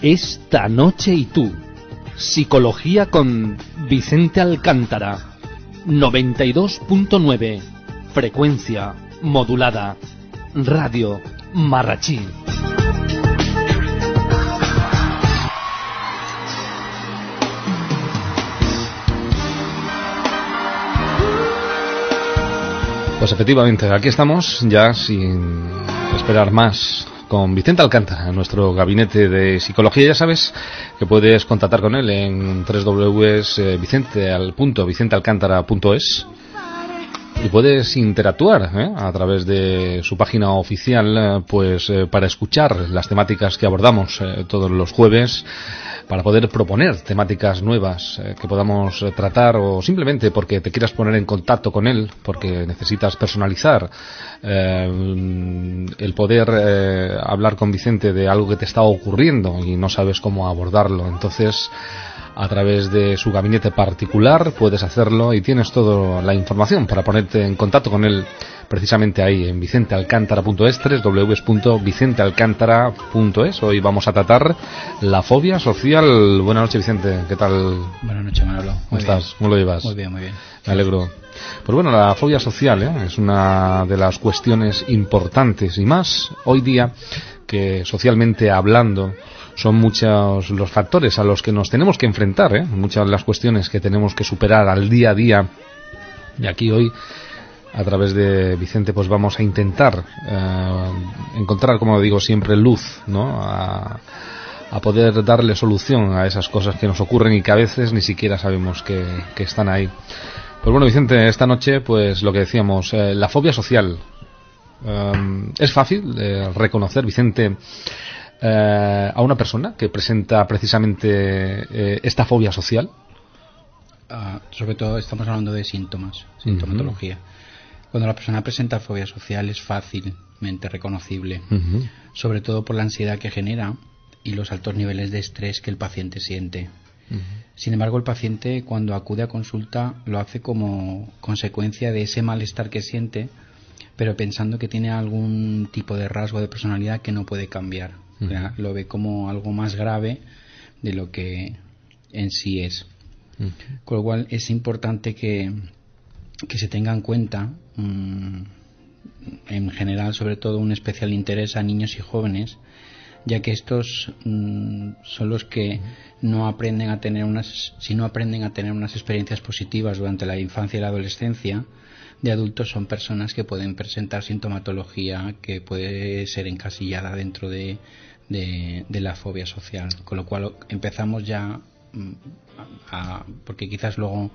Esta noche y tú, Psicología con Vicente Alcántara, 92.9, frecuencia modulada, Radio Marrachí. Pues efectivamente, aquí estamos ya sin esperar más con Vicente Alcántara, en nuestro gabinete de psicología. Ya sabes que puedes contactar con él en www.vicentealcántara.es y puedes interactuar a través de su página oficial, para escuchar las temáticas que abordamos todos los jueves, para poder proponer temáticas nuevas que podamos tratar, o simplemente porque te quieras poner en contacto con él, porque necesitas personalizar el poder hablar con Vicente de algo que te está ocurriendo y no sabes cómo abordarlo. Entonces, a través de su gabinete particular puedes hacerlo y tienes toda la información para ponerte en contacto con él precisamente ahí en vicentealcántara.es, www.vicentealcántara.es. Hoy vamos a tratar la fobia social. Buenas noches, Vicente, ¿qué tal? Buenas noches, Manolo. ¿Cómo estás? ¿Cómo lo llevas? Muy bien, muy bien. Me alegro. Pues bueno, la fobia social es una de las cuestiones importantes, y más hoy día que, socialmente hablando, son muchos los factores a los que nos tenemos que enfrentar, muchas de las cuestiones que tenemos que superar al día a día. Y aquí hoy, a través de Vicente, pues vamos a intentar encontrar, como digo siempre, luz, ¿no? A poder darle solución a esas cosas que nos ocurren y que a veces ni siquiera sabemos que están ahí. Pues bueno, Vicente, esta noche, pues lo que decíamos, la fobia social. Es fácil reconocer, Vicente, a una persona que presenta precisamente esta fobia social. Sobre todo estamos hablando de síntomas, sintomatología. Cuando la persona presenta fobia social es fácilmente reconocible, sobre todo por la ansiedad que genera y los altos niveles de estrés que el paciente siente. Sin embargo, el paciente, cuando acude a consulta, lo hace como consecuencia de ese malestar que siente, pero pensando que tiene algún tipo de rasgo de personalidad que no puede cambiar. O sea, lo ve como algo más grave de lo que en sí es. Con lo cual es importante que se tenga en cuenta, en general, sobre todo, un especial interés a niños y jóvenes, ya que estos son los que no aprenden a tener unas experiencias positivas durante la infancia y la adolescencia. De adultos son personas que pueden presentar sintomatología que puede ser encasillada dentro de la fobia social, con lo cual empezamos ya porque quizás luego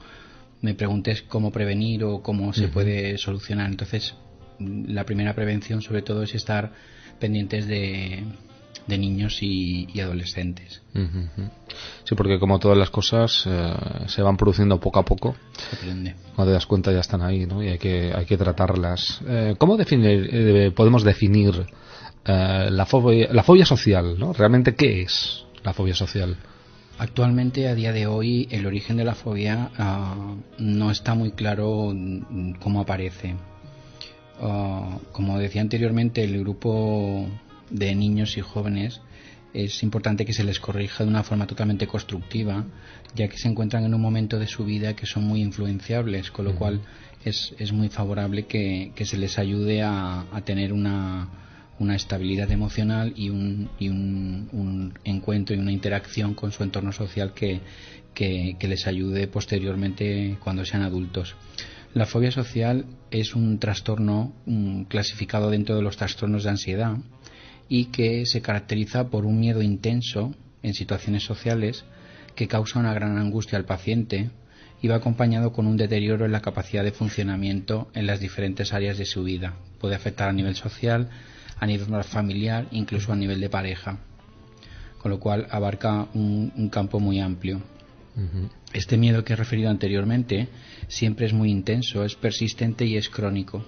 me preguntes cómo prevenir o cómo se puede solucionar. Entonces, la primera prevención sobre todo es estar pendientes de niños y adolescentes. Sí, porque como todas las cosas se van produciendo poco a poco. Depende. Cuando te das cuenta ya están ahí, ¿no? Y hay que tratarlas. ¿Cómo podemos definir la fobia social, ¿no? ¿Realmente qué es la fobia social? Actualmente, a día de hoy, el origen de la fobia no está muy claro cómo aparece. Como decía anteriormente, el grupo de niños y jóvenes es importante que se les corrija de una forma totalmente constructiva, ya que se encuentran en un momento de su vida que son muy influenciables, con lo cual es muy favorable que se les ayude a tener una estabilidad emocional y un encuentro y una interacción con su entorno social que les ayude posteriormente cuando sean adultos. La fobia social es un trastorno clasificado dentro de los trastornos de ansiedad y que se caracteriza por un miedo intenso en situaciones sociales que causa una gran angustia al paciente y va acompañado con un deterioro en la capacidad de funcionamiento en las diferentes áreas de su vida. Puede afectar a nivel social, a nivel familiar, incluso a nivel de pareja, con lo cual abarca un campo muy amplio. Este miedo que he referido anteriormente siempre es muy intenso, es persistente y es crónico,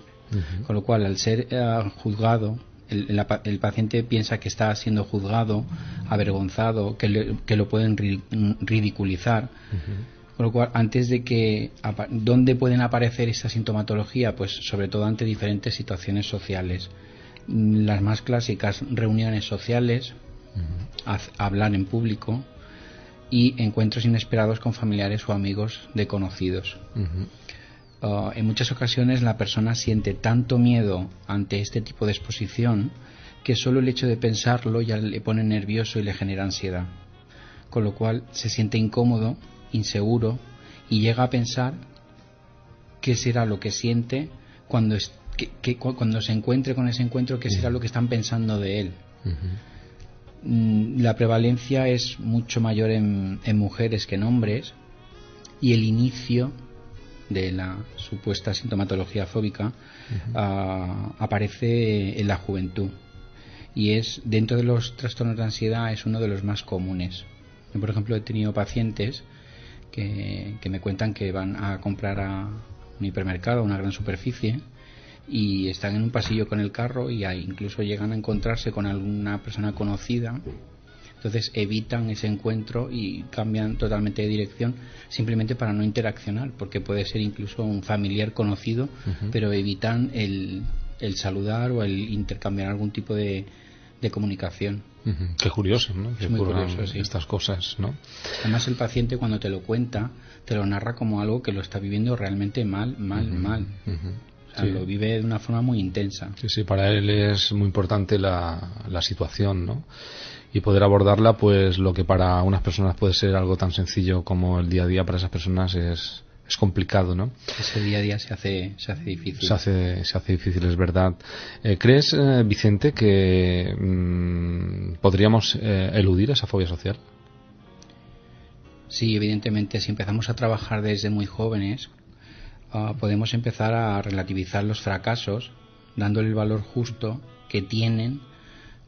con lo cual al ser juzgado, el paciente piensa que está siendo juzgado, avergonzado, que lo pueden ridiculizar, Con lo cual, antes de que... ¿Dónde pueden aparecer esta sintomatología? Pues sobre todo ante diferentes situaciones sociales. Las más clásicas, reuniones sociales, hablar en público y encuentros inesperados con familiares o amigos de conocidos. En muchas ocasiones la persona siente tanto miedo ante este tipo de exposición que solo el hecho de pensarlo ya le pone nervioso y le genera ansiedad. Con lo cual se siente incómodo, inseguro y llega a pensar qué será lo que siente cuando cuando se encuentre con ese encuentro, qué será lo que están pensando de él. La prevalencia es mucho mayor en mujeres que en hombres, y el inicio de la supuesta sintomatología fóbica aparece en la juventud, y es dentro de los trastornos de ansiedad es uno de los más comunes. Yo, por ejemplo, he tenido pacientes que me cuentan que van a comprar a un hipermercado, a una gran superficie, y están en un pasillo con el carro y ahí incluso llegan a encontrarse con alguna persona conocida. Entonces evitan ese encuentro y cambian totalmente de dirección simplemente para no interaccionar, porque puede ser incluso un familiar conocido, pero evitan el saludar o el intercambiar algún tipo de comunicación. Qué curioso, ¿no? Que es muy ocurran curioso, sí. Estas cosas, ¿no? Además, el paciente, cuando te lo cuenta, te lo narra como algo que lo está viviendo realmente mal. O sea, lo vive de una forma muy intensa. Sí, para él es muy importante la situación, ¿no? Y poder abordarla, pues lo que para unas personas puede ser algo tan sencillo como el día a día, para esas personas es complicado, ¿no? Ese día a día se hace difícil. Se hace difícil, es verdad. ¿Crees, Vicente, que podríamos eludir esa fobia social? Sí, evidentemente, si empezamos a trabajar desde muy jóvenes, podemos empezar a relativizar los fracasos, dándole el valor justo que tienen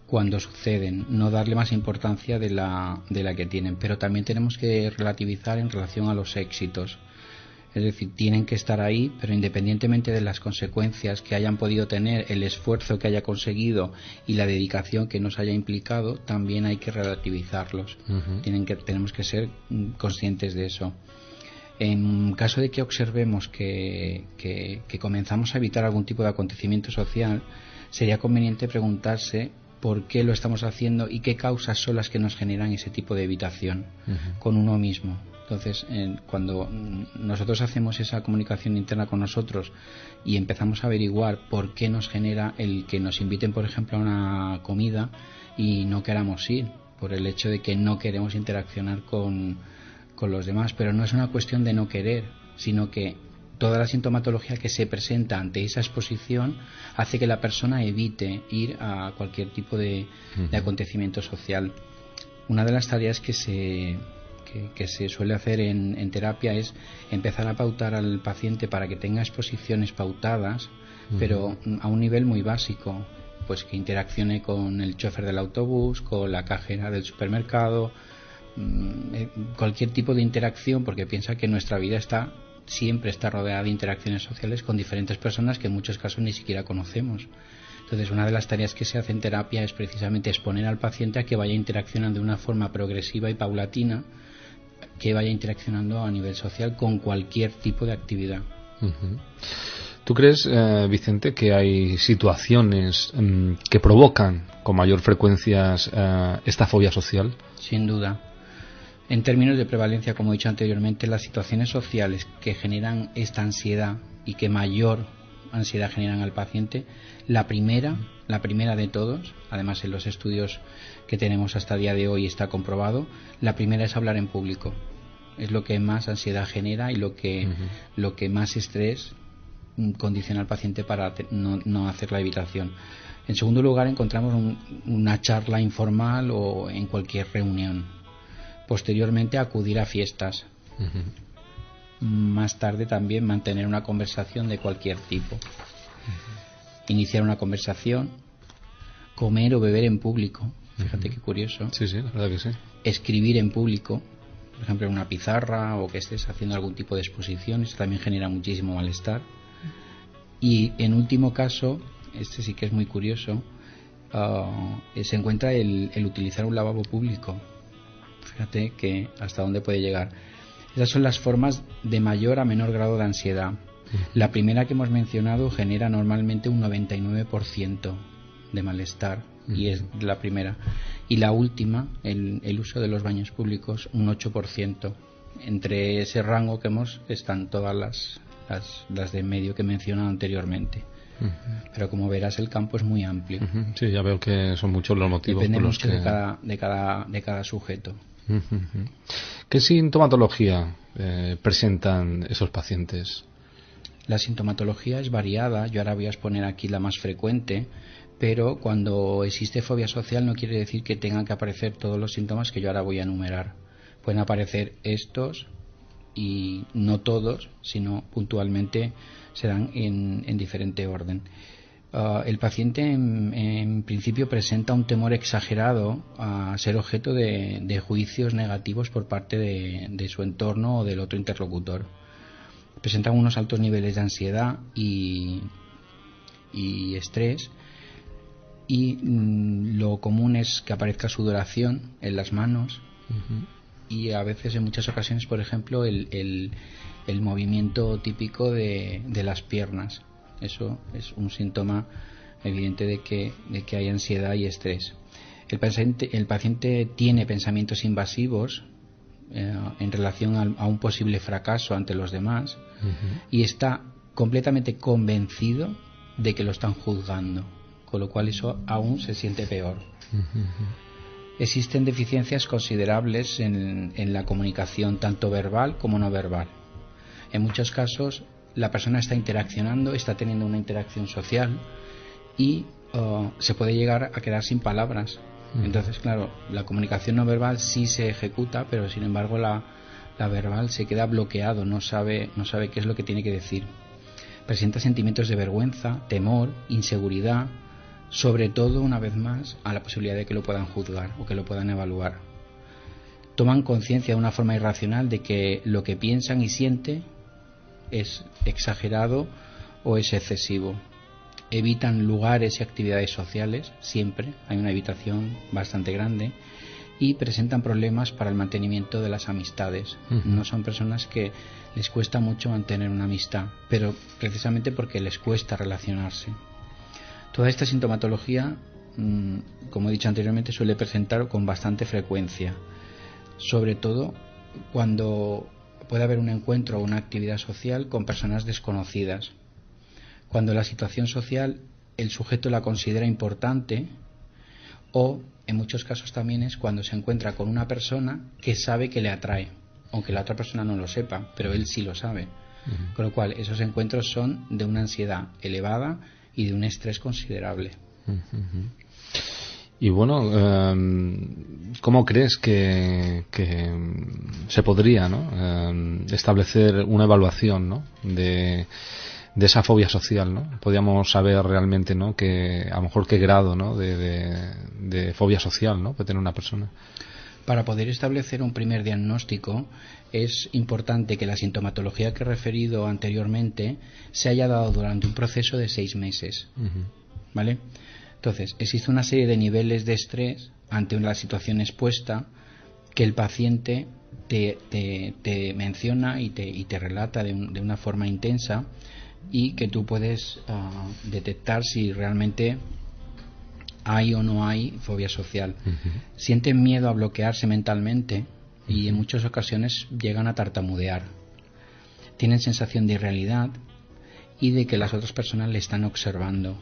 cuando suceden, no darle más importancia de la que tienen. Pero también tenemos que relativizar en relación a los éxitos. Es decir, tienen que estar ahí, pero independientemente de las consecuencias que hayan podido tener, el esfuerzo que haya conseguido y la dedicación que nos haya implicado, también hay que relativizarlos. Tenemos que ser conscientes de eso. En caso de que observemos que comenzamos a evitar algún tipo de acontecimiento social, sería conveniente preguntarse por qué lo estamos haciendo y qué causas son las que nos generan ese tipo de evitación con uno mismo. Entonces, cuando nosotros hacemos esa comunicación interna con nosotros y empezamos a averiguar por qué nos genera el que nos inviten, por ejemplo, a una comida y no queramos ir, por el hecho de que no queremos interaccionar con los demás, pero no es una cuestión de no querer, sino que toda la sintomatología que se presenta ante esa exposición hace que la persona evite ir a cualquier tipo de acontecimiento social. Una de las tareas que se suele hacer en terapia es empezar a pautar al paciente para que tenga exposiciones pautadas, pero a un nivel muy básico, pues que interaccione con el chofer del autobús, con la cajera del supermercado, cualquier tipo de interacción, porque piensa que nuestra vida siempre está rodeada de interacciones sociales con diferentes personas que en muchos casos ni siquiera conocemos. Entonces, una de las tareas que se hace en terapia es precisamente exponer al paciente a que vaya interaccionando de una forma progresiva y paulatina, que vaya interaccionando a nivel social con cualquier tipo de actividad. ¿Tú crees, Vicente, que hay situaciones que provocan con mayor frecuencia esta fobia social? Sin duda. En términos de prevalencia, como he dicho anteriormente, las situaciones sociales que generan esta ansiedad y que mayor ansiedad generan al paciente, la primera de todos, además en los estudios que tenemos hasta el día de hoy está comprobado, la primera es hablar en público. Es lo que más ansiedad genera y lo que más estrés condiciona al paciente para no hacer la evitación. En segundo lugar, encontramos una charla informal o en cualquier reunión. Posteriormente, acudir a fiestas. Más tarde también mantener una conversación de cualquier tipo. Iniciar una conversación, comer o beber en público. Fíjate qué curioso. Sí, la verdad que sí. Escribir en público, por ejemplo en una pizarra, o que estés haciendo algún tipo de exposición, eso también genera muchísimo malestar. Y en último caso, este sí que es muy curioso, se encuentra el utilizar un lavabo público. Fíjate que hasta dónde puede llegar. Esas son las formas de mayor a menor grado de ansiedad. La primera que hemos mencionado genera normalmente un 99% de malestar, y es la primera. Y la última, el uso de los baños públicos, un 8%. Entre ese rango que están todas las de medio que he mencionado anteriormente. Pero como verás, el campo es muy amplio. Sí, ya veo que son muchos los motivos. Depende por los mucho que... de cada sujeto. ¿Qué sintomatología presentan esos pacientes? La sintomatología es variada. Yo ahora voy a exponer aquí la más frecuente, pero cuando existe fobia social no quiere decir que tengan que aparecer todos los síntomas que yo ahora voy a enumerar. Pueden aparecer estos y no todos, sino puntualmente se dan en diferente orden. El paciente en principio presenta un temor exagerado a ser objeto de juicios negativos por parte de su entorno o del otro interlocutor. Presentan unos altos niveles de ansiedad y estrés, y lo común es que aparezca sudoración en las manos, y a veces, en muchas ocasiones, por ejemplo, el movimiento típico de las piernas. Eso es un síntoma evidente de que hay ansiedad y estrés. El paciente tiene pensamientos invasivos en relación a un posible fracaso ante los demás, y está completamente convencido de que lo están juzgando, con lo cual eso aún se siente peor. Existen deficiencias considerables en la comunicación, tanto verbal como no verbal. En muchos casos la persona está interaccionando, está teniendo una interacción social, y se puede llegar a quedar sin palabras. Entonces, claro, la comunicación no verbal sí se ejecuta, pero sin embargo la verbal se queda bloqueado, no sabe qué es lo que tiene que decir. Presenta sentimientos de vergüenza, temor, inseguridad, sobre todo, una vez más, a la posibilidad de que lo puedan juzgar o que lo puedan evaluar. Toman conciencia de una forma irracional de que lo que piensan y sienten es exagerado o es excesivo. Evitan lugares y actividades sociales, siempre hay una evitación bastante grande, y presentan problemas para el mantenimiento de las amistades. No son personas que les cuesta mucho mantener una amistad, pero precisamente porque les cuesta relacionarse. Toda esta sintomatología, como he dicho anteriormente, suele presentar con bastante frecuencia, sobre todo cuando puede haber un encuentro o una actividad social con personas desconocidas. Cuando la situación social el sujeto la considera importante, o en muchos casos también es cuando se encuentra con una persona que sabe que le atrae, aunque la otra persona no lo sepa, pero él sí lo sabe. Con lo cual esos encuentros son de una ansiedad elevada y de un estrés considerable. Y bueno, ¿cómo crees que se podría, ¿no?, establecer una evaluación, ¿no?, de esa fobia social, ¿no? Podríamos saber realmente, ¿no?, que a lo mejor qué grado, ¿no?, de fobia social, ¿no?, puede tener una persona. Para poder establecer un primer diagnóstico es importante que la sintomatología que he referido anteriormente se haya dado durante un proceso de 6 meses. ¿Vale? Entonces, existe una serie de niveles de estrés ante la situación expuesta que el paciente te menciona y te relata de una forma intensa, y que tú puedes detectar si realmente hay o no hay fobia social. Sienten miedo a bloquearse mentalmente y en muchas ocasiones llegan a tartamudear. Tienen sensación de irrealidad y de que las otras personas le están observando.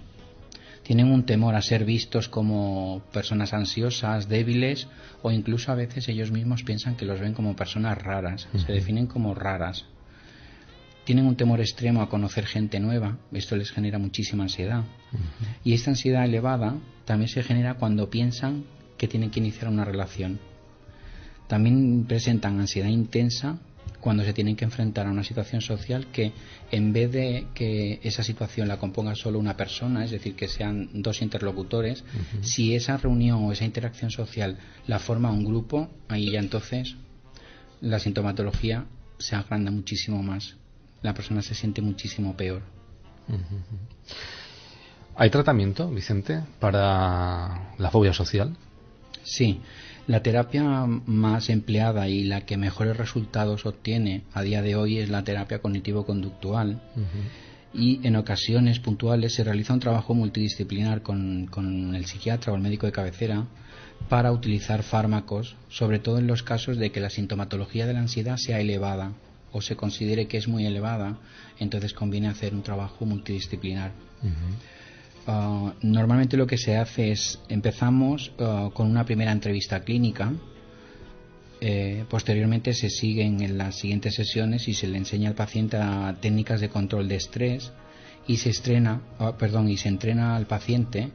Tienen un temor a ser vistos como personas ansiosas, débiles, o incluso a veces ellos mismos piensan que los ven como personas raras, se definen como raras. Tienen un temor extremo a conocer gente nueva, esto les genera muchísima ansiedad. Y esta ansiedad elevada también se genera cuando piensan que tienen que iniciar una relación. También presentan ansiedad intensa cuando se tienen que enfrentar a una situación social que, en vez de que esa situación la componga solo una persona, es decir, que sean 2 interlocutores, si esa reunión o esa interacción social la forma un grupo, ahí ya entonces la sintomatología se agranda muchísimo más. La persona se siente muchísimo peor. ¿Hay tratamiento, Vicente, para la fobia social? Sí, La terapia más empleada y la que mejores resultados obtiene a día de hoy es la terapia cognitivo-conductual. Y en ocasiones puntuales se realiza un trabajo multidisciplinar con el psiquiatra o el médico de cabecera para utilizar fármacos, sobre todo en los casos de que la sintomatología de la ansiedad sea elevada o se considere que es muy elevada, entonces conviene hacer un trabajo multidisciplinar. Normalmente lo que se hace es empezamos con una primera entrevista clínica. Posteriormente se siguen en las siguientes sesiones y se le enseña al paciente a técnicas de control de estrés y se entrena al paciente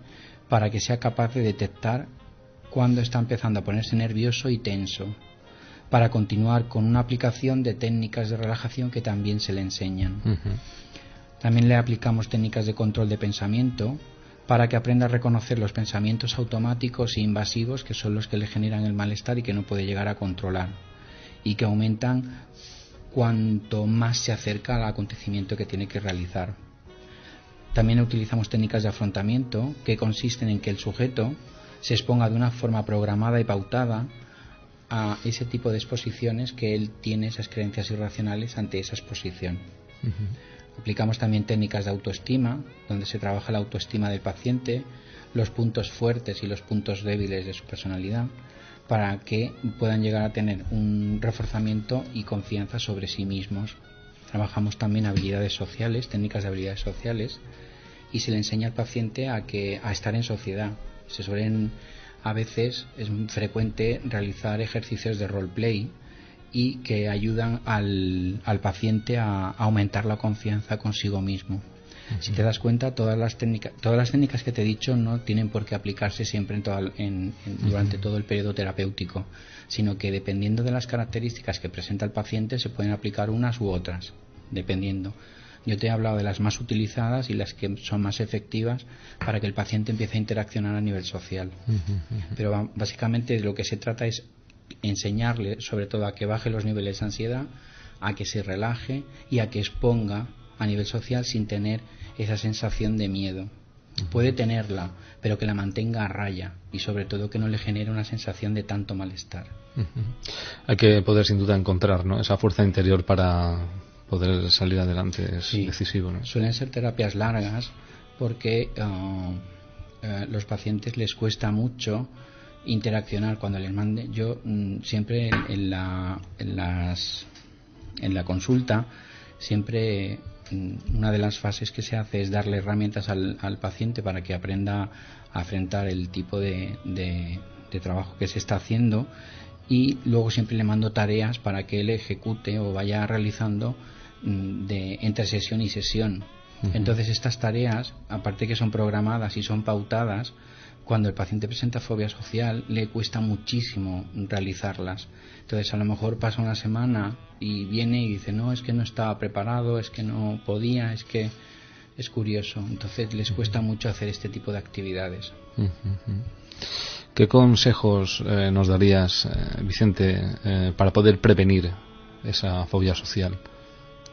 para que sea capaz de detectar cuando está empezando a ponerse nervioso y tenso, para continuar con una aplicación de técnicas de relajación que también se le enseñan. También le aplicamos técnicas de control de pensamiento para que aprenda a reconocer los pensamientos automáticos e invasivos, que son los que le generan el malestar y que no puede llegar a controlar, y que aumentan cuanto más se acerca al acontecimiento que tiene que realizar. También utilizamos técnicas de afrontamiento, que consisten en que el sujeto se exponga de una forma programada y pautada a ese tipo de exposiciones, que él tiene esas creencias irracionales ante esa exposición. Aplicamos también técnicas de autoestima, donde se trabaja la autoestima del paciente, los puntos fuertes y los puntos débiles de su personalidad, para que puedan llegar a tener un reforzamiento y confianza sobre sí mismos. Trabajamos también habilidades sociales, técnicas de habilidades sociales, y se le enseña al paciente a estar en sociedad. A veces es muy frecuente realizar ejercicios de roleplay y que ayudan al paciente a aumentar la confianza consigo mismo. Si te das cuenta, todas las técnicas que te he dicho no tienen por qué aplicarse siempre durante todo el periodo terapéutico, sino que dependiendo de las características que presenta el paciente se pueden aplicar unas u otras, dependiendo. Yo te he hablado de las más utilizadas y las que son más efectivas para que el paciente empiece a interaccionar a nivel social. Pero básicamente de lo que se trata es enseñarle sobre todo a que baje los niveles de ansiedad, a que se relaje y a que exponga a nivel social sin tener esa sensación de miedo. Puede tenerla, pero que la mantenga a raya y sobre todo que no le genere una sensación de tanto malestar. Hay que poder sin duda encontrar, ¿no?, esa fuerza interior para poder salir adelante. Es decisivo, ¿no? Suelen ser terapias largas porque los pacientes les cuesta mucho interaccionar cuando les mande. Yo siempre en la consulta siempre una de las fases que se hace es darle herramientas al paciente para que aprenda a afrontar el tipo de trabajo que se está haciendo, y luego siempre le mando tareas para que él ejecute o vaya realizando entre sesión y sesión. Entonces estas tareas, aparte que son programadas y son pautadas, cuando el paciente presenta fobia social le cuesta muchísimo realizarlas. Entonces a lo mejor pasa una semana y viene y dice no, es que no estaba preparado, es que no podía, es que es curioso. Entonces les cuesta mucho hacer este tipo de actividades. ¿Qué consejos nos darías, Vicente, para poder prevenir esa fobia social?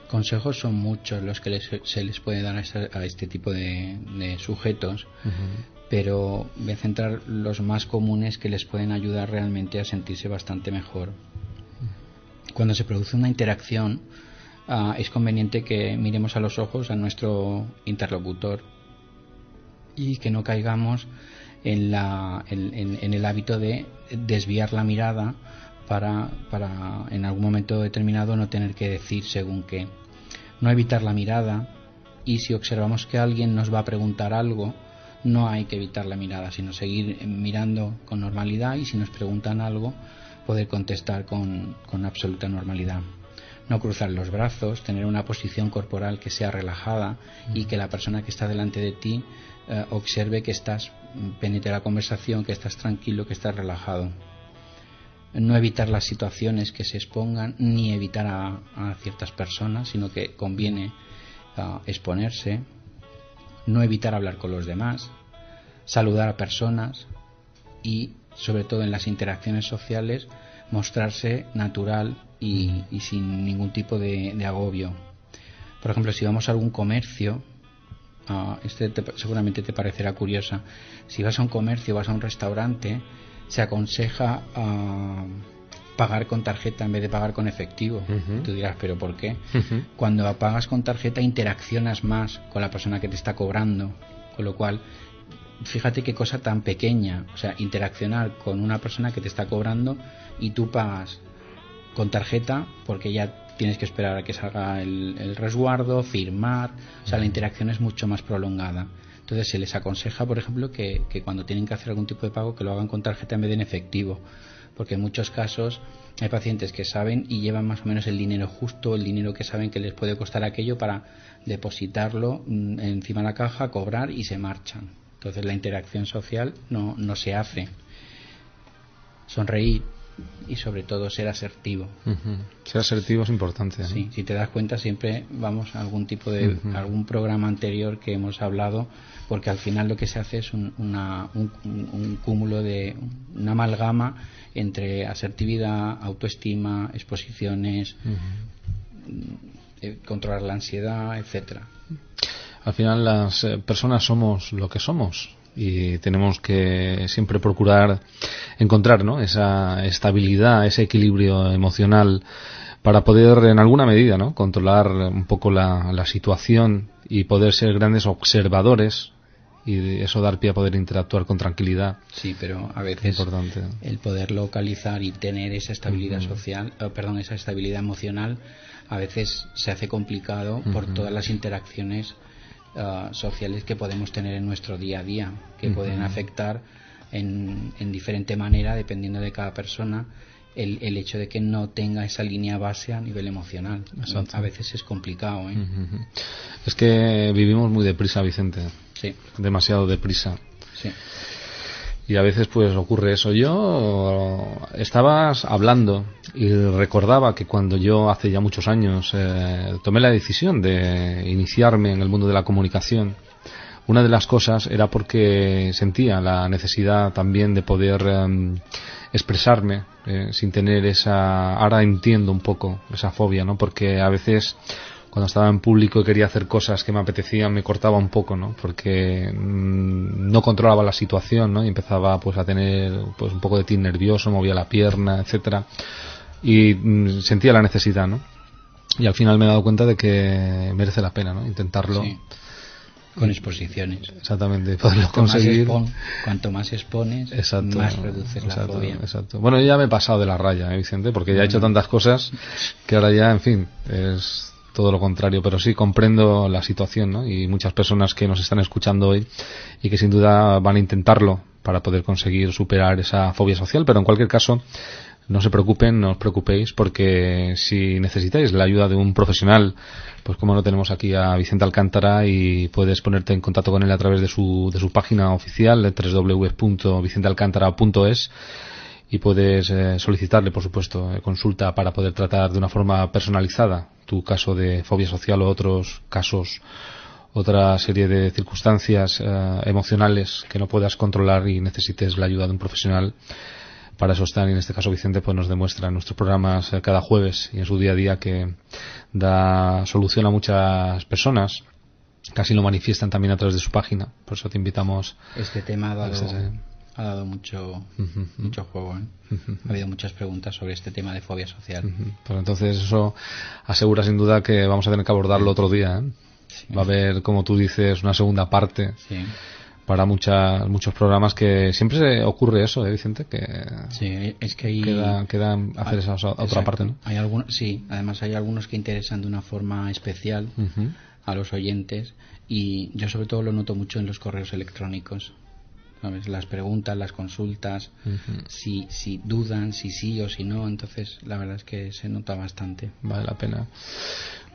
Consejos son muchos los que se les puede dar a este tipo de sujetos, pero voy a centrar los más comunes que les pueden ayudar realmente a sentirse bastante mejor. Cuando se produce una interacción, es conveniente que miremos a los ojos a nuestro interlocutor y que no caigamos en el hábito de desviar la mirada para en algún momento determinado no tener que decir según qué. No evitar la mirada, y si observamos que alguien nos va a preguntar algo, no hay que evitar la mirada, sino seguir mirando con normalidad, y si nos preguntan algo poder contestar con absoluta normalidad. No cruzar los brazos, tener una posición corporal que sea relajada y que la persona que está delante de ti observe que estás pendiente de la conversación, que estás tranquilo, que estás relajado. No evitar las situaciones que se expongan, ni evitar a ciertas personas, sino que conviene exponerse. No evitar hablar con los demás, saludar a personas y, sobre todo en las interacciones sociales, mostrarse natural y sin ningún tipo de agobio. Por ejemplo, si vamos a algún comercio, seguramente te parecerá curiosa. Si vas a un comercio, vas a un restaurante, se aconseja pagar con tarjeta en vez de pagar con efectivo. Tú dirás, ¿pero por qué? Cuando pagas con tarjeta interaccionas más con la persona que te está cobrando, con lo cual, fíjate qué cosa tan pequeña, o sea, interaccionar con una persona que te está cobrando y tú pagas con tarjeta porque ya tienes que esperar a que salga el resguardo, firmar, o sea, la interacción es mucho más prolongada. Entonces se les aconseja, por ejemplo, que cuando tienen que hacer algún tipo de pago que lo hagan con tarjeta en vez de en efectivo, porque en muchos casos hay pacientes que saben y llevan más o menos el dinero justo, el dinero que saben que les puede costar aquello para depositarlo encima de la caja, cobrar y se marchan. Entonces la interacción social no se hace. Sonreír y sobre todo ser asertivo. Ser asertivo es importante, ¿no? Sí, si te das cuenta siempre vamos a algún tipo de algún programa anterior que hemos hablado, porque al final lo que se hace es un cúmulo de una amalgama entre asertividad, autoestima, exposiciones, controlar la ansiedad, etcétera. Al final las personas somos lo que somos y tenemos que siempre procurar encontrar, ¿no?, esa estabilidad, ese equilibrio emocional para poder en alguna medida, ¿no?, controlar un poco la situación y poder ser grandes observadores y eso dar pie a poder interactuar con tranquilidad. Sí, pero a veces importante el poder localizar y tener esa estabilidad social, esa estabilidad emocional, a veces se hace complicado por todas las interacciones sociales que podemos tener en nuestro día a día, que pueden afectar en diferente manera dependiendo de cada persona el hecho de que no tenga esa línea base a nivel emocional. Exacto. A veces es complicado, ¿eh? Es que vivimos muy deprisa, Vicente. Sí. Demasiado deprisa. Sí. Y a veces pues ocurre eso. Yo estabas hablando y recordaba que cuando yo hace ya muchos años tomé la decisión de iniciarme en el mundo de la comunicación, una de las cosas era porque sentía la necesidad también de poder expresarme sin tener esa... Ahora entiendo un poco esa fobia, ¿no? Porque a veces cuando estaba en público y quería hacer cosas que me apetecían me cortaba un poco, ¿no? Porque no controlaba la situación, ¿no? Y empezaba pues a tener pues un poco de tic nervioso, movía la pierna, etcétera, y sentía la necesidad, ¿no? Y al final me he dado cuenta de que merece la pena, ¿no?, intentarlo. Sí. Con exposiciones. Exactamente, poderlo conseguir. Cuanto más expones, exacto, más reduces la fobia. Exacto. Bueno, yo ya me he pasado de la raya, Vicente, porque ya he hecho tantas cosas que ahora ya, en fin, es todo lo contrario, pero sí comprendo la situación, ¿no? Y muchas personas que nos están escuchando hoy y que sin duda van a intentarlo para poder conseguir superar esa fobia social, pero en cualquier caso no se preocupen, no os preocupéis, porque si necesitáis la ayuda de un profesional, pues como no, tenemos aquí a Vicente Alcántara y puedes ponerte en contacto con él a través de su página oficial, www.vicentealcántara.es, y puedes solicitarle, por supuesto, consulta para poder tratar de una forma personalizada tu caso de fobia social o otros casos, otra serie de circunstancias emocionales que no puedas controlar y necesites la ayuda de un profesional. Para eso están, y en este caso Vicente pues nos demuestra en nuestros programas cada jueves y en su día a día que da solución a muchas personas. Casi lo manifiestan también a través de su página. Por eso te invitamos. Este tema ha dado mucho juego, ¿eh? Ha habido muchas preguntas sobre este tema de fobia social. Pues entonces eso asegura sin duda que vamos a tener que abordarlo otro día, ¿eh? Sí. Va a haber, como tú dices, una segunda parte. Sí. Para muchos programas que siempre se ocurre eso, Vicente, que sí, es que queda hacer esa otra parte, ¿no? Hay además hay algunos que interesan de una forma especial a los oyentes, y yo sobre todo lo noto mucho en los correos electrónicos, ¿sabes? Las preguntas, las consultas, si dudan, si sí o si no, entonces la verdad es que se nota bastante. Vale la pena.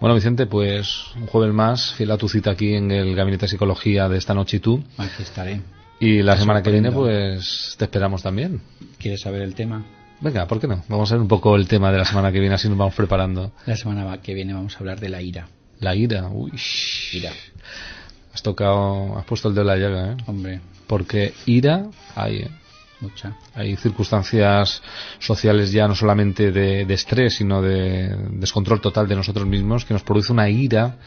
Bueno, Vicente, pues un jueves más, fiel a tu cita aquí en el Gabinete de Psicología de Esta Noche y Tú. Aquí estaré. Y la semana que viene, pues te esperamos también. ¿Quieres saber el tema? Venga, ¿por qué no? Vamos a ver un poco el tema de la semana que viene, así nos vamos preparando. La semana que viene vamos a hablar de la ira. La ira, uy. Ira. Has puesto el dedo en la llaga, ¿eh? Hombre. Porque ira hay, mucha. Hay circunstancias sociales ya no solamente de estrés, sino de descontrol total de nosotros mismos, que nos produce una ira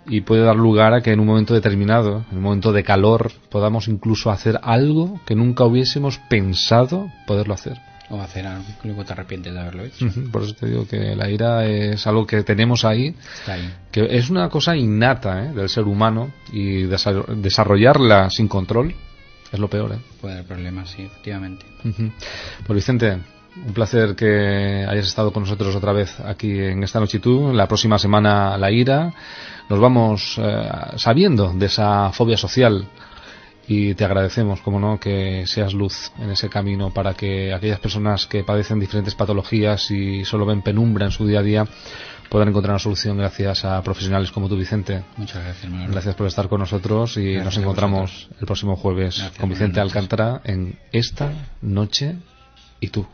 y puede dar lugar a que en un momento determinado, en un momento de calor, podamos incluso hacer algo que nunca hubiésemos pensado poderlo hacer. O hacer algo que luego te arrepientes de haberlo hecho. Por eso te digo que la ira es algo que tenemos ahí, Está ahí. que es una cosa innata del ser humano, y desarrollarla sin control es lo peor. Puede haber problemas, sí, efectivamente. Pues Vicente, un placer que hayas estado con nosotros otra vez aquí en Esta Noche y Tú. La próxima semana la ira. Nos vamos sabiendo de esa fobia social, y te agradecemos, como no, que seas luz en ese camino para que aquellas personas que padecen diferentes patologías y solo ven penumbra en su día a día puedan encontrar una solución gracias a profesionales como tú, Vicente. Muchas gracias, Manolo. Gracias por estar con nosotros, y Gracias, nos encontramos el próximo jueves. Gracias, con Vicente buenas noches. Alcántara en Esta Noche y Tú.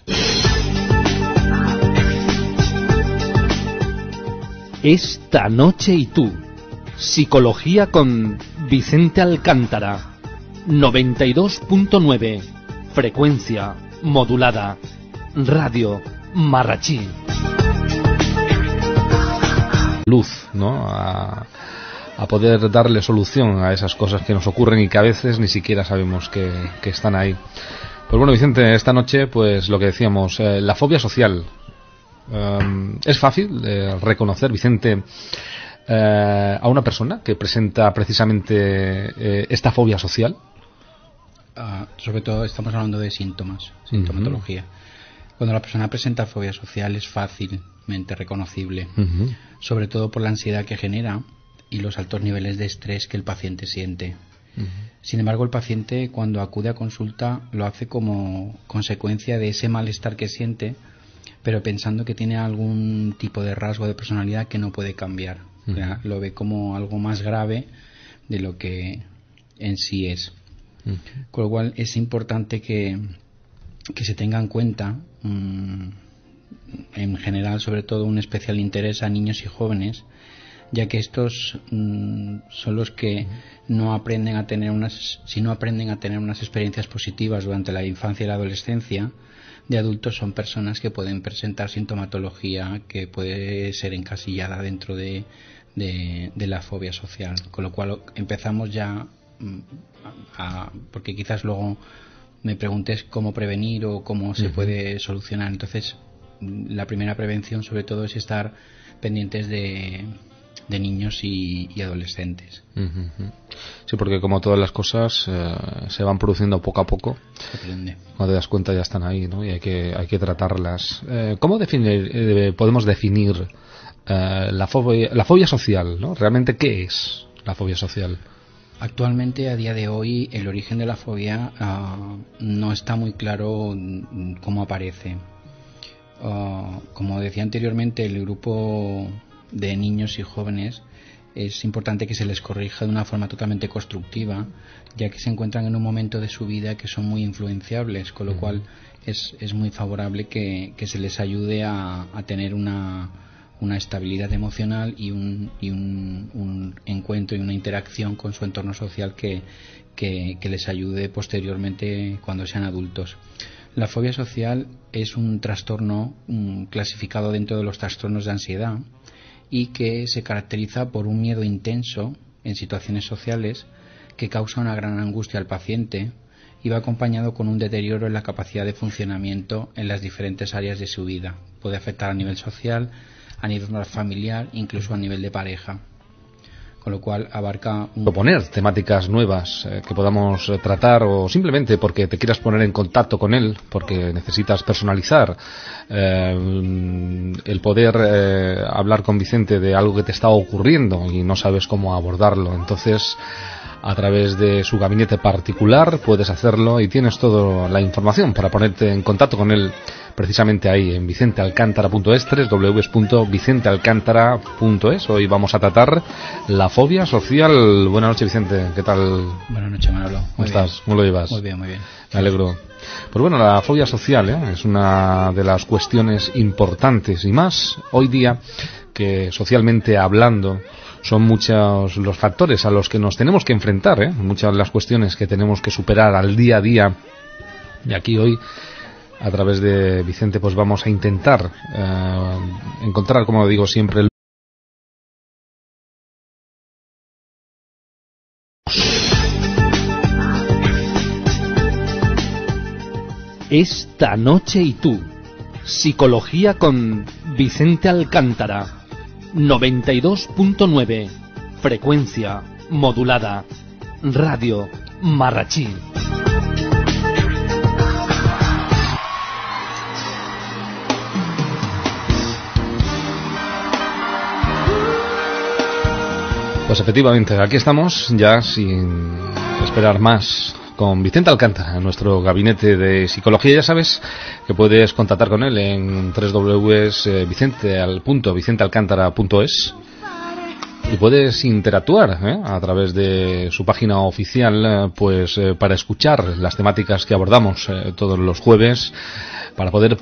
Esta Noche y Tú. Psicología con Vicente Alcántara. 92.9. Frecuencia modulada. Radio Marrachí. Luz, ¿no? A poder darle solución a esas cosas que nos ocurren y que a veces ni siquiera sabemos que están ahí. Pues bueno, Vicente, esta noche, pues lo que decíamos, la fobia social. Es fácil reconocer, Vicente, a una persona que presenta precisamente esta fobia social. Sobre todo estamos hablando de síntomas, sintomatología. Cuando la persona presenta fobia social es fácilmente reconocible, sobre todo por la ansiedad que genera y los altos niveles de estrés que el paciente siente. Sin embargo, el paciente, cuando acude a consulta, lo hace como consecuencia de ese malestar que siente, pero pensando que tiene algún tipo de rasgo de personalidad que no puede cambiar. O sea, lo ve como algo más grave de lo que en sí es. Con lo cual es importante que se tenga en cuenta, en general, sobre todo, un especial interés a niños y jóvenes, ya que estos son los que no aprenden a tener unas experiencias positivas durante la infancia y la adolescencia. De adultos son personas que pueden presentar sintomatología que puede ser encasillada dentro de la fobia social, con lo cual empezamos ya porque quizás luego me preguntes cómo prevenir o cómo se puede solucionar. Entonces, la primera prevención sobre todo es estar pendientes de niños y adolescentes. Sí, porque como todas las cosas se van produciendo poco a poco. Depende. Cuando te das cuenta ya están ahí, ¿no? Y hay que tratarlas. ¿Cómo podemos definir la fobia social, ¿no? ¿Realmente qué es la fobia social? Actualmente, a día de hoy, el origen de la fobia no está muy claro cómo aparece. Como decía anteriormente, el grupo de niños y jóvenes es importante que se les corrija de una forma totalmente constructiva, ya que se encuentran en un momento de su vida que son muy influenciables, con lo cual es muy favorable que se les ayude a tener una estabilidad emocional y un encuentro y una interacción con su entorno social que les ayude posteriormente cuando sean adultos. La fobia social es un trastorno clasificado dentro de los trastornos de ansiedad y que se caracteriza por un miedo intenso en situaciones sociales que causa una gran angustia al paciente y va acompañado con un deterioro en la capacidad de funcionamiento en las diferentes áreas de su vida. Puede afectar a nivel social, a nivel familiar, incluso a nivel de pareja. Con lo cual abarca proponer temáticas nuevas que podamos tratar, o simplemente porque te quieras poner en contacto con él, porque necesitas personalizar el poder hablar con Vicente de algo que te está ocurriendo y no sabes cómo abordarlo. Entonces, a través de su gabinete particular puedes hacerlo y tienes toda la información para ponerte en contacto con él precisamente ahí en vicentealcántara.es, www.vicentealcántara.es. Hoy vamos a tratar la fobia social. Buenas noches, Vicente, ¿qué tal? Buenas noches, Manolo. ¿Cómo estás? ¿Cómo lo llevas? Muy bien, muy bien. Me alegro. Pues bueno, la fobia social es una de las cuestiones importantes, y más hoy día que, socialmente hablando, son muchos los factores a los que nos tenemos que enfrentar, muchas de las cuestiones que tenemos que superar al día a día. Y aquí hoy, a través de Vicente, pues vamos a intentar encontrar, como digo siempre, Esta noche y tú. Psicología con Vicente Alcántara. 92.9. Frecuencia modulada. Radio Marrachí. Pues efectivamente, aquí estamos ya sin esperar más con Vicente Alcántara, nuestro gabinete de psicología. Ya sabes que puedes contactar con él en www.vicentealcántara.es y puedes interactuar a través de su página oficial, para escuchar las temáticas que abordamos todos los jueves, para poder